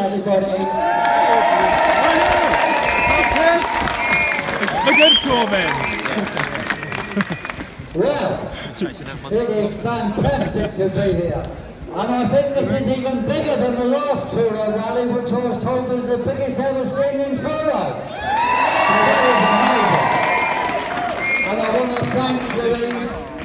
everybody. A good Corbyn. Well, it is fantastic to be here. And I think this is even bigger than the last Truro rally, which I was told was the biggest ever seen in Truro. So that is amazing. And I want to thank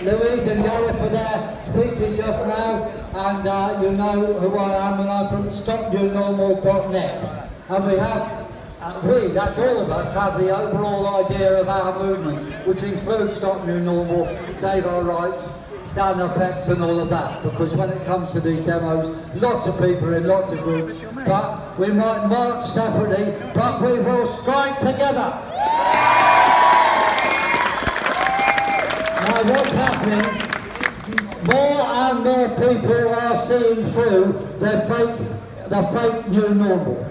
Louise and Gareth for their speeches just now. And you know who I am, and I'm from stopnewnormal.net. And we have, that's all of us, have the overall idea of our movement, which includes Stop New Normal, Save Our Rights, Stand Up X and all of that. Because when it comes to these demos, lots of people in lots of groups, but we might march separately, but we will strike together. Now what's happening, more and more people are seeing through the fake new normal.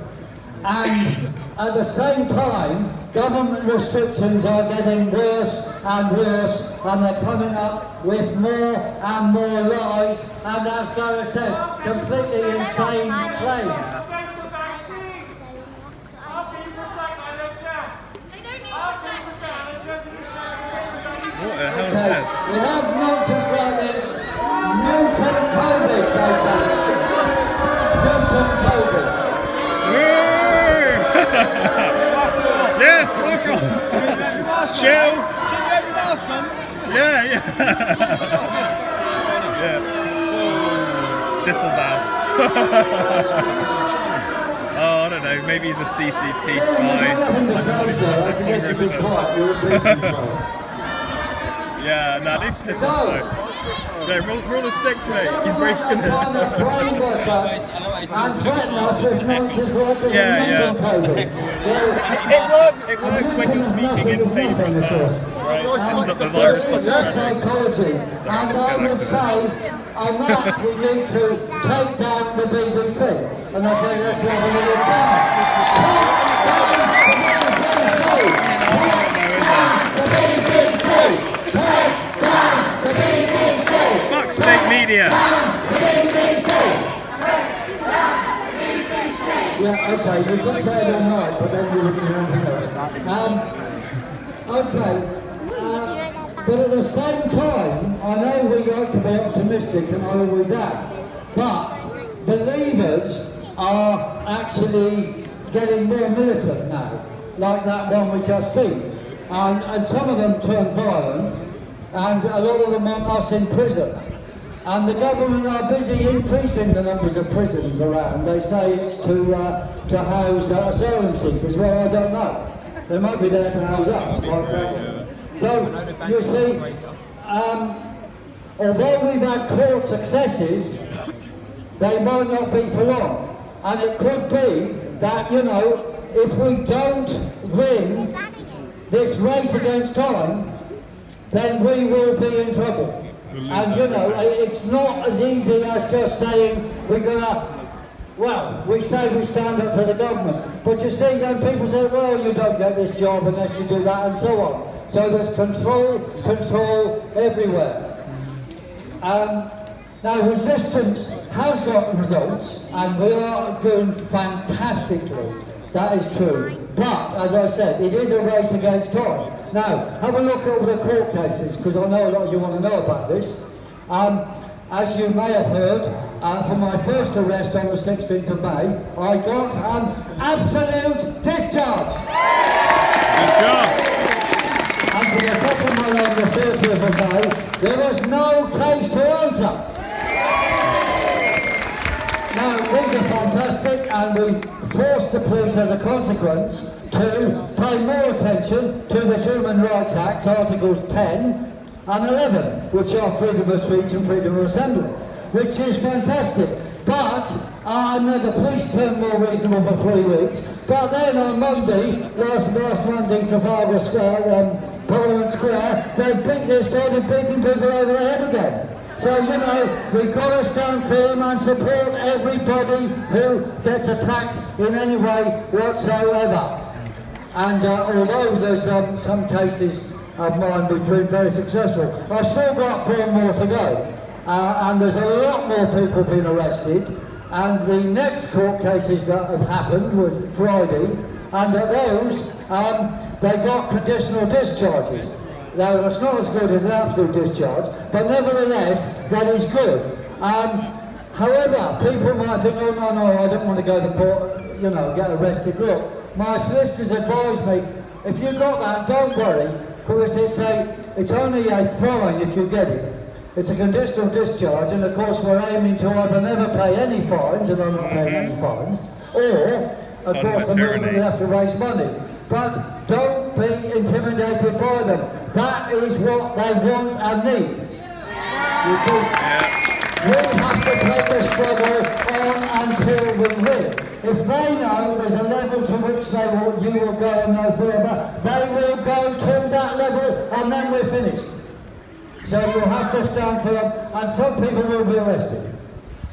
And at the same time, government restrictions are getting worse and worse, and they're coming up with more and more lies, and as Gareth says, completely insane claims. What the hell is that? We have nonsense like this. Mutant Corbyn, they say. Mutant Corbyn. Yeah, fuck off. Chill. Yeah. Yeah. Disavow. Oh, I don't know, maybe he's a CCP spy. Yeah, no, this is though. No, rule of 6, mate. You're breaking it. And threaten us with nonsense like this. It works when you're speaking in favour of masks, right? Stop the virus. Psychology. And I would say, on that, we need to take down the BBC. And I say, let's have a little time. Fuck state media. Yeah, okay, you could say it all night, but then you wouldn't hear anything else. Okay, but at the same time, I know we like to be optimistic, and I always am, but believers are actually getting more militant now, like that one we just seen. And some of them turn violent, and a lot of them want us in prison. And the government are busy increasing the numbers of prisons around. They say it's to house asylum seekers. Well, I don't know. They might be there to house us, quite frankly. So, you see, although we've had court successes, they might not be for long. And it could be that, you know, if we don't win this race against time, then we will be in trouble. And you know, it's not as easy as just saying we're gonna, well, we say we stand up to the government, but you see then people say, well, you don't get this job unless you do that and so on. So there's control everywhere. Now resistance has got results, and we are doing fantastically. That is true. But, as I said, it is a race against time. Now, have a look over the court cases, because I know a lot of you want to know about this. As you may have heard, for my first arrest on the 16th of May, I got an absolute discharge. Good job. And for the second one on the 30th of May, there was no case to answer. Now, these are fantastic, and we forced the police as a consequence to pay more attention to the Human Rights Act, Articles 10 and 11, which are freedom of speech and freedom of assembly, which is fantastic. But, and then the police turned more reasonable for 3 weeks, but then on Monday, last Monday, Trafalgar Square, Parliament Square, they started beating people over the head again. So, you know, we've got to stand firm and support everybody who gets attacked in any way whatsoever. And although there's some cases of mine we've been very successful, I've still got 4 more to go. And there's a lot more people being arrested. and the next court cases that have happened was Friday, and at those, they got conditional discharges. Now, it's not as good as an absolute discharge, but nevertheless, that is good. However, people might think, oh no, I don't want to go to court, you know, get arrested. Look, my solicitors advised me, if you got that, don't worry, because it's only a fine if you get it. It's a conditional discharge, and of course we're aiming to either never pay any fines, and I'm not paying any fines, or, of course, the movement will have to raise money. But don't be intimidated by them. That is what they want and need. You see, we have to take the struggle on until we win. If they know there's a level to which you will go and no further, they will go to that level, and then we're finished. So you'll have to stand firm, and some people will be arrested.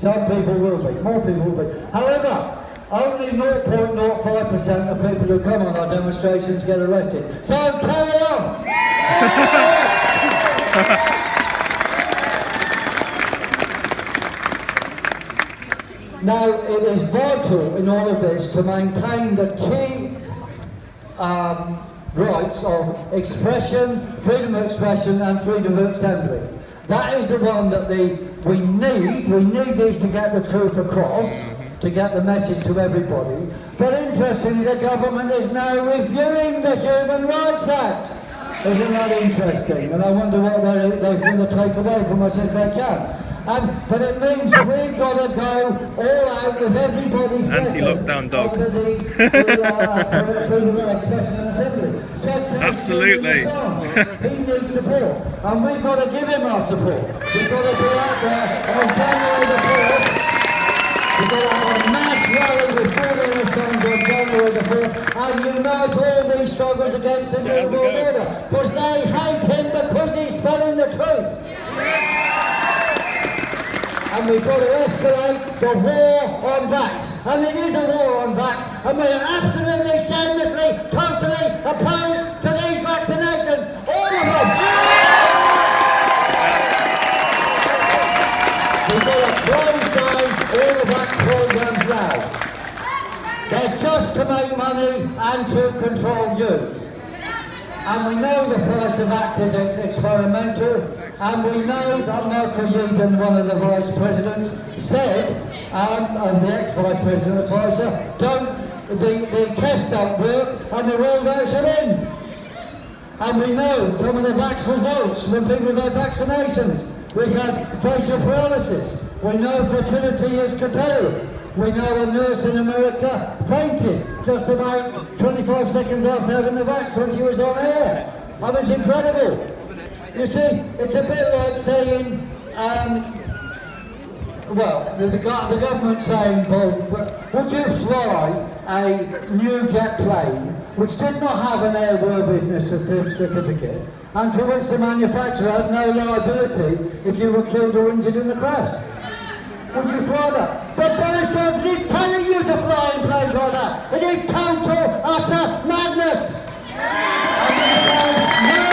Some people will be, more people will be. However, only 0.05% of people who come on our demonstrations get arrested. So carry on! Now, it is vital in all of this to maintain the key rights of expression, freedom of expression and freedom of assembly. That is the one that we need. We need these to get the truth across, to get the message to everybody. But interestingly, the government is now reviewing the Human Rights Act. Isn't that interesting? And I wonder what they're going to take away from us if they can. But it means we've got to go all out with everybody's anti-lockdown dog. These freedom of expression and assembly. Absolutely. He needs support, and we've got to give him our support. We've got to be out there on January the 4th. We've got to have a mass rally with 4 million songs on January the 4th, and unite all these struggles against the New World Order, because they hate him because he's spelling the truth. And we've got to escalate the war on vax. And it is a war on vax, and we are absolutely, shamelessly, totally opposed to these vaccinations. All of them! We've got to close down all the vax programs now. They're just to make money and to control you. And we know the price of vax is experimental. And we know that Michael Yeadon, one of the vice presidents, said, and the ex-vice president of Pfizer, the tests don't work and the rollouts are in. And we know some of the vax results when people have had vaccinations. We've had facial paralysis. We know fertility is curtailed. We know a nurse in America fainted just about 25 seconds after having the vax when she was on air. That was incredible. You see, it's a bit like saying, well, the government saying, well, would you fly a new jet plane which did not have an airworthiness certificate and for which the manufacturer had no liability if you were killed or injured in the crash? Would you fly that? But Boris Johnson is telling you to fly in planes like that. It is total, utter madness. And they say, no.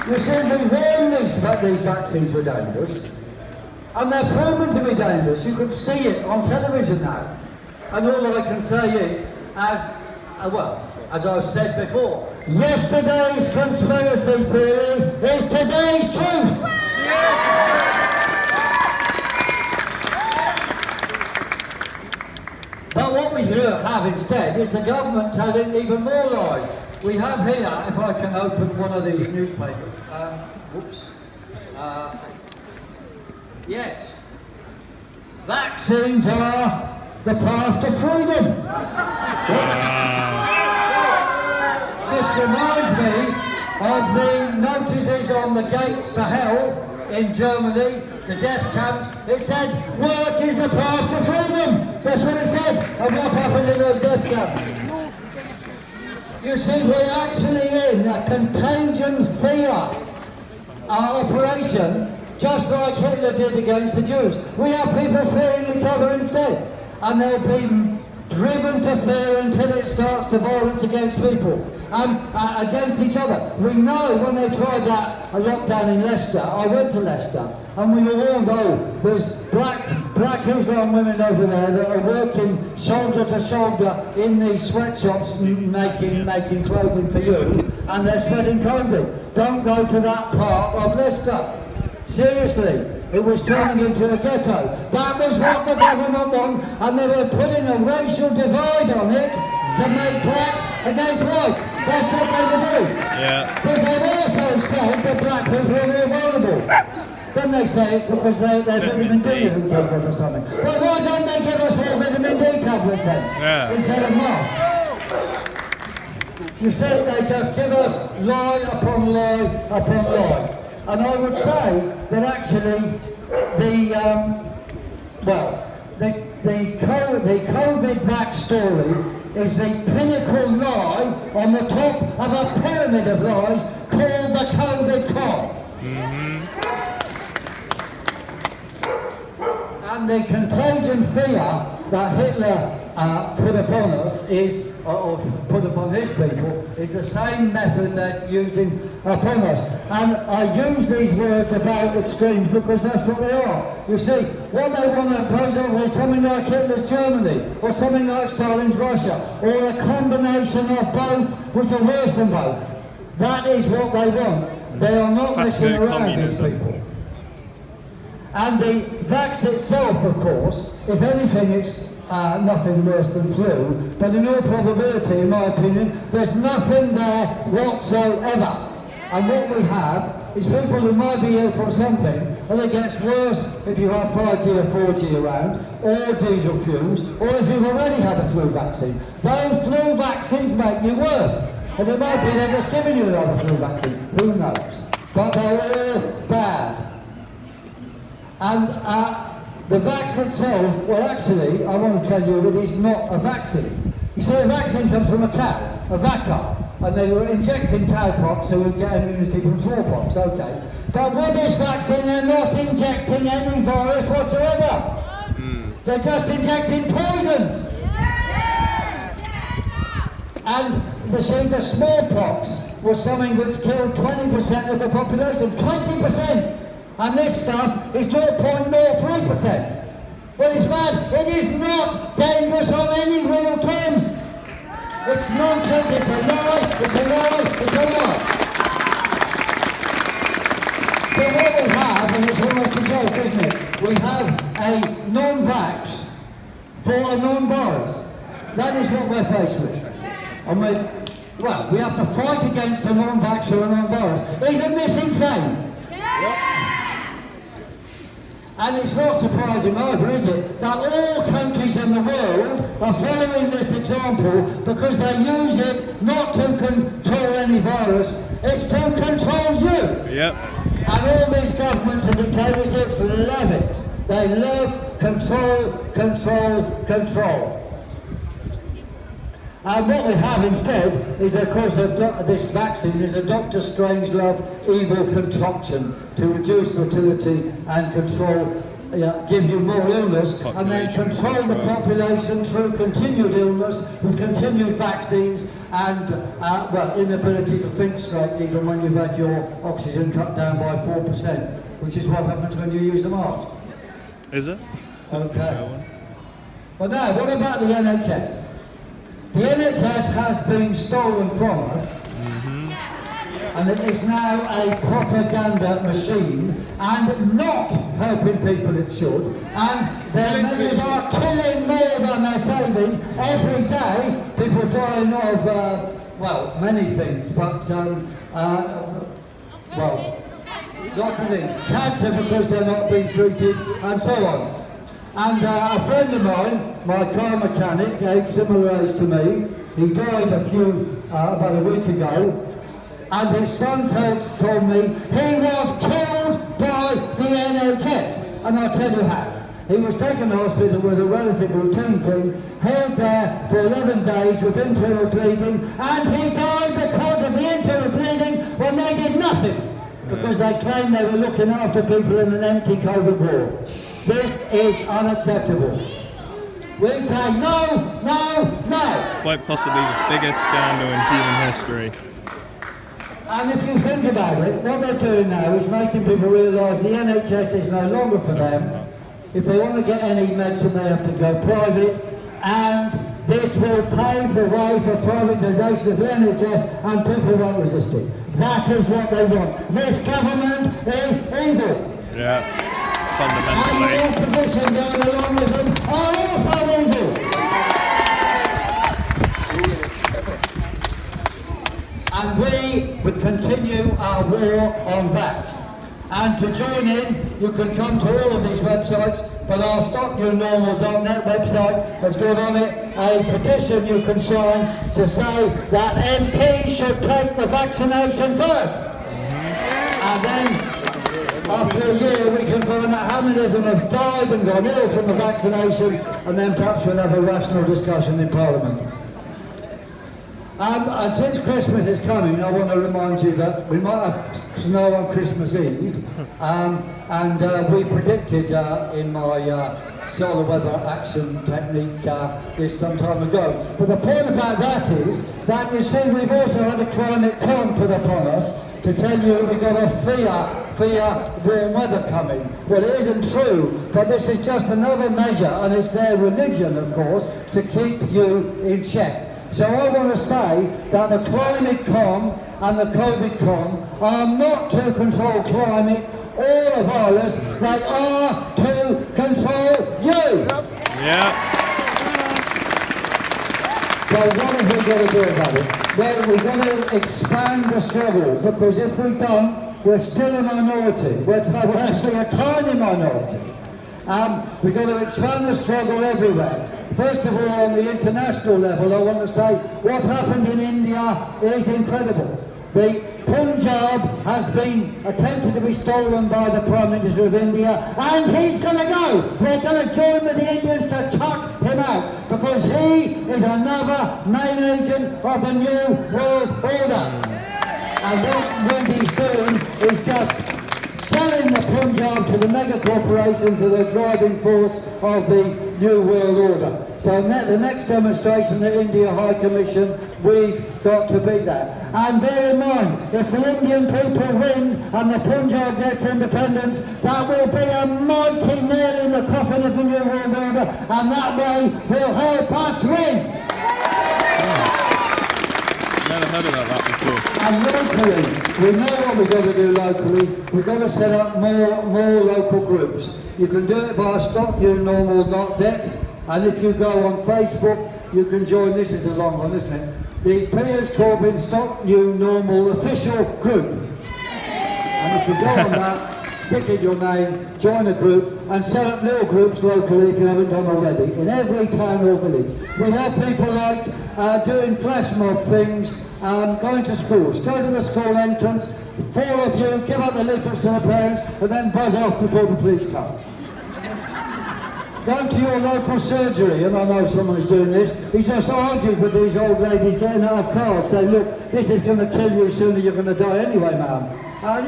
You see, we warned these vaccines were dangerous, and they're proven to be dangerous. You can see it on television now. And all I can say is, as I've said before, yesterday's conspiracy theory is today's truth. But what we have instead is the government telling even more lies. We have here, if I can open one of these newspapers, yes, vaccines are the path to freedom. This reminds me of the notices on the gates to hell in Germany, the death camps. It said, work is the path to freedom. That's what it said, and what happened in those death camps. You see, we're actually in a contagion fear operation, just like Hitler did against the Jews. We have people fearing each other instead. And they've been driven to fear until it starts to violence against people and against each other. We know when they tried that lockdown in Leicester, I went to Leicester, and we were warned, oh, there's black Islam women over there that are working shoulder to shoulder in these sweatshops making clothing for you, and they're spreading COVID. Don't go to that part of Leicester. Seriously, it was turning into a ghetto. That was what the government wanted, and they were putting a racial divide on it to make blacks against whites. That's what they were doing. Yeah. But they've also said that black people are more vulnerable. Then they say it's because their vitamin D isn't so good or something. Well, why don't they give us all vitamin D tablets then, instead of masks? You see, they just give us lie upon lie upon lie. And I would say that actually the COVID vax story is the pinnacle lie on the top of a pyramid of lies called the COVID con. And the contagion fear that Hitler put upon us is, or put upon his people, is the same method they're using upon us. And I use these words about extremes because that's what they are. You see, what they want to impose on us is something like Hitler's Germany, or something like Stalin's Russia, or a combination of both, which are worse than both. That is what they want. They are not messing around, these people. And the vax itself, of course, if anything, it's nothing worse than flu, but in all probability, in my opinion, there's nothing there whatsoever. And what we have is people who might be ill from something, and it gets worse if you have 5G or 4G around, or diesel fumes, or if you've already had a flu vaccine. Those flu vaccines make you worse. And it might be they're just giving you another flu vaccine, who knows? But they're all bad. And the vax itself, well actually, I want to tell you that it's not a vaccine. You see, a vaccine comes from a cow, a vaca, and they were injecting cowpox so we'd get immunity from smallpox, okay. But with this vaccine, they're not injecting any virus whatsoever. They're just injecting poisons. And you see, the smallpox was something which killed 20% of the population, 20%! And this stuff is 0.03%. Well, it's bad. It is not dangerous on any real terms. It's nonsense, it's a lie, it's a lie, it's a lie. So what we have, and it's almost a joke, isn't it? We have a non-vax for a non-virus. That is what we're faced with. And we have to fight against a non-vax or a non-virus. Isn't this insane? And it's not surprising either, is it, that all countries in the world are following this example because they use it not to control any virus, it's to control you. Yep. And all these governments and dictatorships love it. They love control, control, control. And what we have instead is, of course, this vaccine is a Dr. Strangelove evil concoction to reduce fertility and control, give you more illness, and then control the population through continued illness with continued vaccines and, inability to think straight even when you've had your oxygen cut down by 4%, which is what happens when you use a mask. Is it? Okay. Well now, what about the NHS? The NHS has been stolen from us, and it is now a propaganda machine and not helping people it should, and their measures are killing more than they're saving. Every day people dying of, many things, but lots of things. Cancer because they're not being treated, and so on. And a friend of mine, my car mechanic, aged similar age to me, he died about a week ago, and his son told me he was killed by the NHS. And I'll tell you how. He was taken to hospital with a relative routine thing, held there for 11 days with internal bleeding, and he died because of the internal bleeding when they did nothing, because they claimed they were looking after people in an empty COVID ward. This is unacceptable. We say no, no, no. Quite possibly the biggest scandal in human history. And if you think about it, what they're doing now is making people realise the NHS is no longer for them. If they want to get any medicine, they have to go private, and this will pave the way for privatisation of the NHS, and people won't resist it. That is what they want. This government is evil. Yeah, And fundamentally. the opposition going along with them are also evil. And we would continue our war on that. And to join in, you can come to all of these websites, but our StopNewNormal.net website has got on it a petition you can sign to say that MPs should take the vaccination first. And then, after a year, we can find out how many of them have died and gone ill from the vaccination, and then perhaps we'll have a rational discussion in Parliament. And since Christmas is coming, I want to remind you that we might have snow on Christmas Eve, and we predicted in my solar weather action technique this some time ago. But the point about that is that, you see, we've also had a climate con put upon us to tell you we've got a fear warm weather coming. Well, it isn't true, but this is just another measure, and it's their religion, of course, to keep you in check. So I want to say that the climate con and the COVID con are not to control climate or the virus, they are to control you. Yeah. So what have we got to do about it? Well, we've got to expand the struggle, because if we don't, we're still a minority. We're actually a tiny minority. We've got to expand the struggle everywhere. First of all, on the international level, I want to say what happened in India is incredible. The Punjab has been attempted to be stolen by the Prime Minister of India, and he's going to go. We're going to join with the Indians to chuck him out, because he is another main agent of the New World Order. And what Wendy's doing is just selling the Punjab to the mega corporations that are the driving force of the New World Order. So the next demonstration, the India High Commission, we've got to be that. And bear in mind, if the Indian people win and the Punjab gets independence, that will be a mighty nail in the coffin of the New World Order, and that way will help us win. Never heard about that before. And locally, we know what we've got to do locally. We've got to set up more local groups. You can do it via StopNewNormal.net, and if you go on Facebook, you can join. This is a long one, isn't it? The Piers Corbyn Stop New Normal official group. And if you go on that, stick in your name, join a group, and set up little groups locally if you haven't done already, in every town or village. We have people like doing flash mob things, going to schools. Go to the school entrance, 4 of you, give up the leaflets to the parents, and then buzz off before the police come. Go to your local surgery, and I know someone's doing this, he's just argued with these old ladies getting out of cars, saying, look, this is going to kill you sooner, you're going to die anyway, ma'am.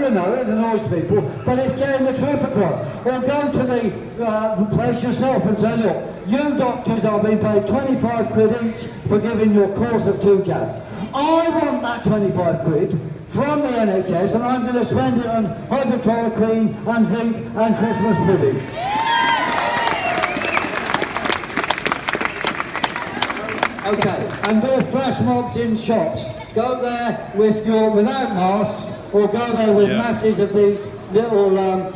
You know, it annoys people, but it's getting the truth across. Or go to the place yourself and say, look, you doctors are being paid 25 quid each for giving your course of 2 jabs. I want that 25 quid from the NHS, and I'm going to spend it on hydrochloroquine and zinc and Christmas pudding. Okay, and do flash mobs in shops. Go there without masks, or go there with masses of these little no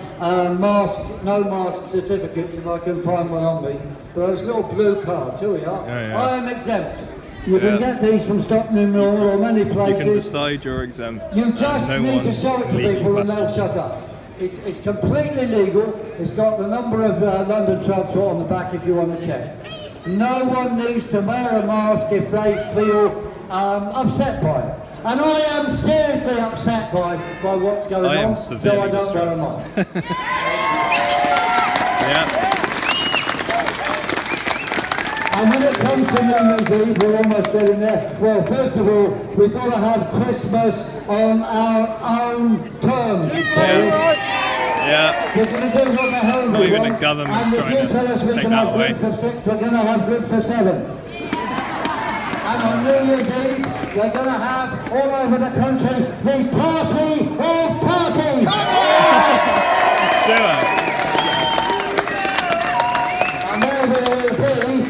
mask certificates, if I can find one on me. Those little blue cards, here we are. Yeah. I am exempt. You can get these from Stop New Normal or many places. You can decide you're exempt. You just need to show it to people and they'll shut up. It's completely legal. It's got the number of London Transport on the back if you want to check. No one needs to wear a mask if they feel upset by it. And I am seriously upset by what's going on, so I don't wear a mask. Yeah. And when it comes to New Year's Eve, we're almost getting there. Well, first of all, we've got to have Christmas on our own terms. Yeah. Yeah. We're going to do what the hell we Not even want, the government's and if trying you to tell us we take can that have away. groups of 6, we're going to have groups of 7. And on New Year's Eve, we're going to have all over the country the party of parties. Do it. And there we will be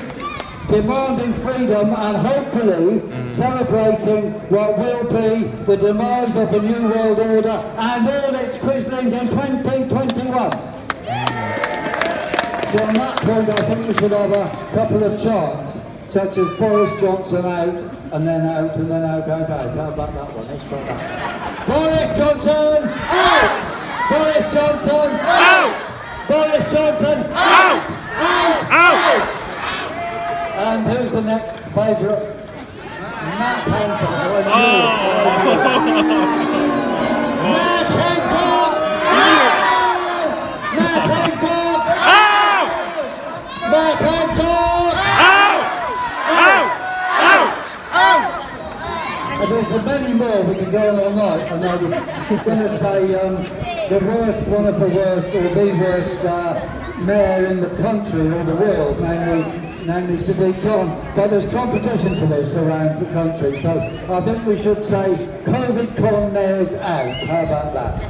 demanding freedom and hopefully celebrating what will be the demise of the New World Order and all its quislings in 2021. So on that point, I think we should have a couple of charts, such as Boris Johnson out, and then out, and then out. How about that one? Let's try that. Boris Johnson, out! Boris Johnson, out! Boris Johnson, out! Out! Out! And who's the next favourite? Matt Hancock. Matt Hancock! Out! Matt Hancock! Out! Matt Hancock! Out! Out! Out! Out! And there's so many more, we can go on all night. And I was going to say the worst, one of the worst, or the worst mayor in the country or the world, namely Sadiq Khan. But there's competition for this around the country, so I think we should say COVID Khan mayors out. How about that?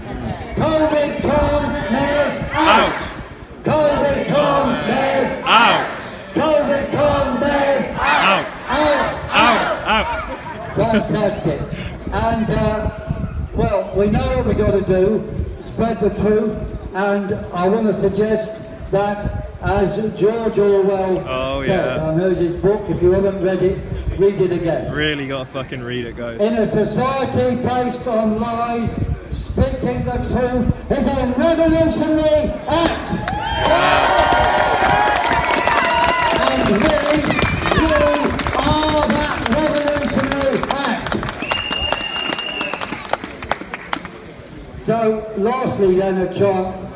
COVID Khan mayors out! COVID Khan mayors out! COVID Khan mayors out! Out! Out! Out! Fantastic. And, well, we know what we've got to do, spread the truth, and I want to suggest that, as George Orwell said, and here's his book, if you haven't read it, read it again. Really got to fucking read it, guys. In a society based on lies, speaking the truth is a revolutionary act. And we are that revolutionary act. So, lastly then, a chant,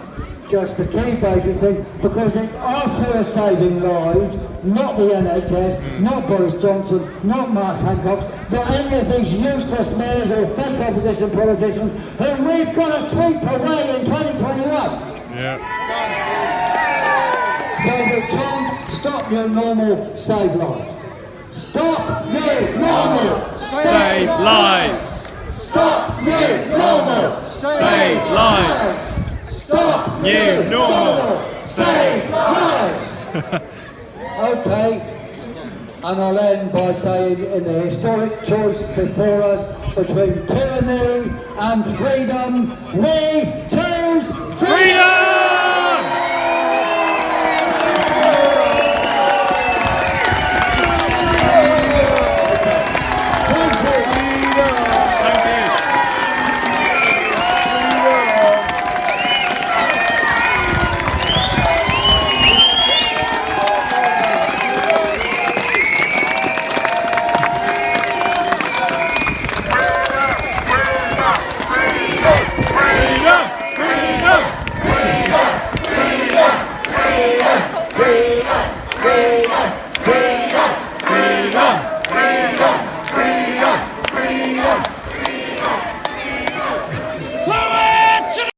just the key basic thing, because it's us who are saving lives, not the NHS, not Boris Johnson, not Mark Hancock, but any of these useless mayors or fake opposition politicians who we've got to sweep away in 2021. Yeah. So the chant, stop new normal, save lives. Stop new normal, Save lives. Stop new normal, Save lives. Stop New normal. Save lives. Okay, and I'll end by saying, in the historic choice before us between tyranny and freedom, we choose freedom!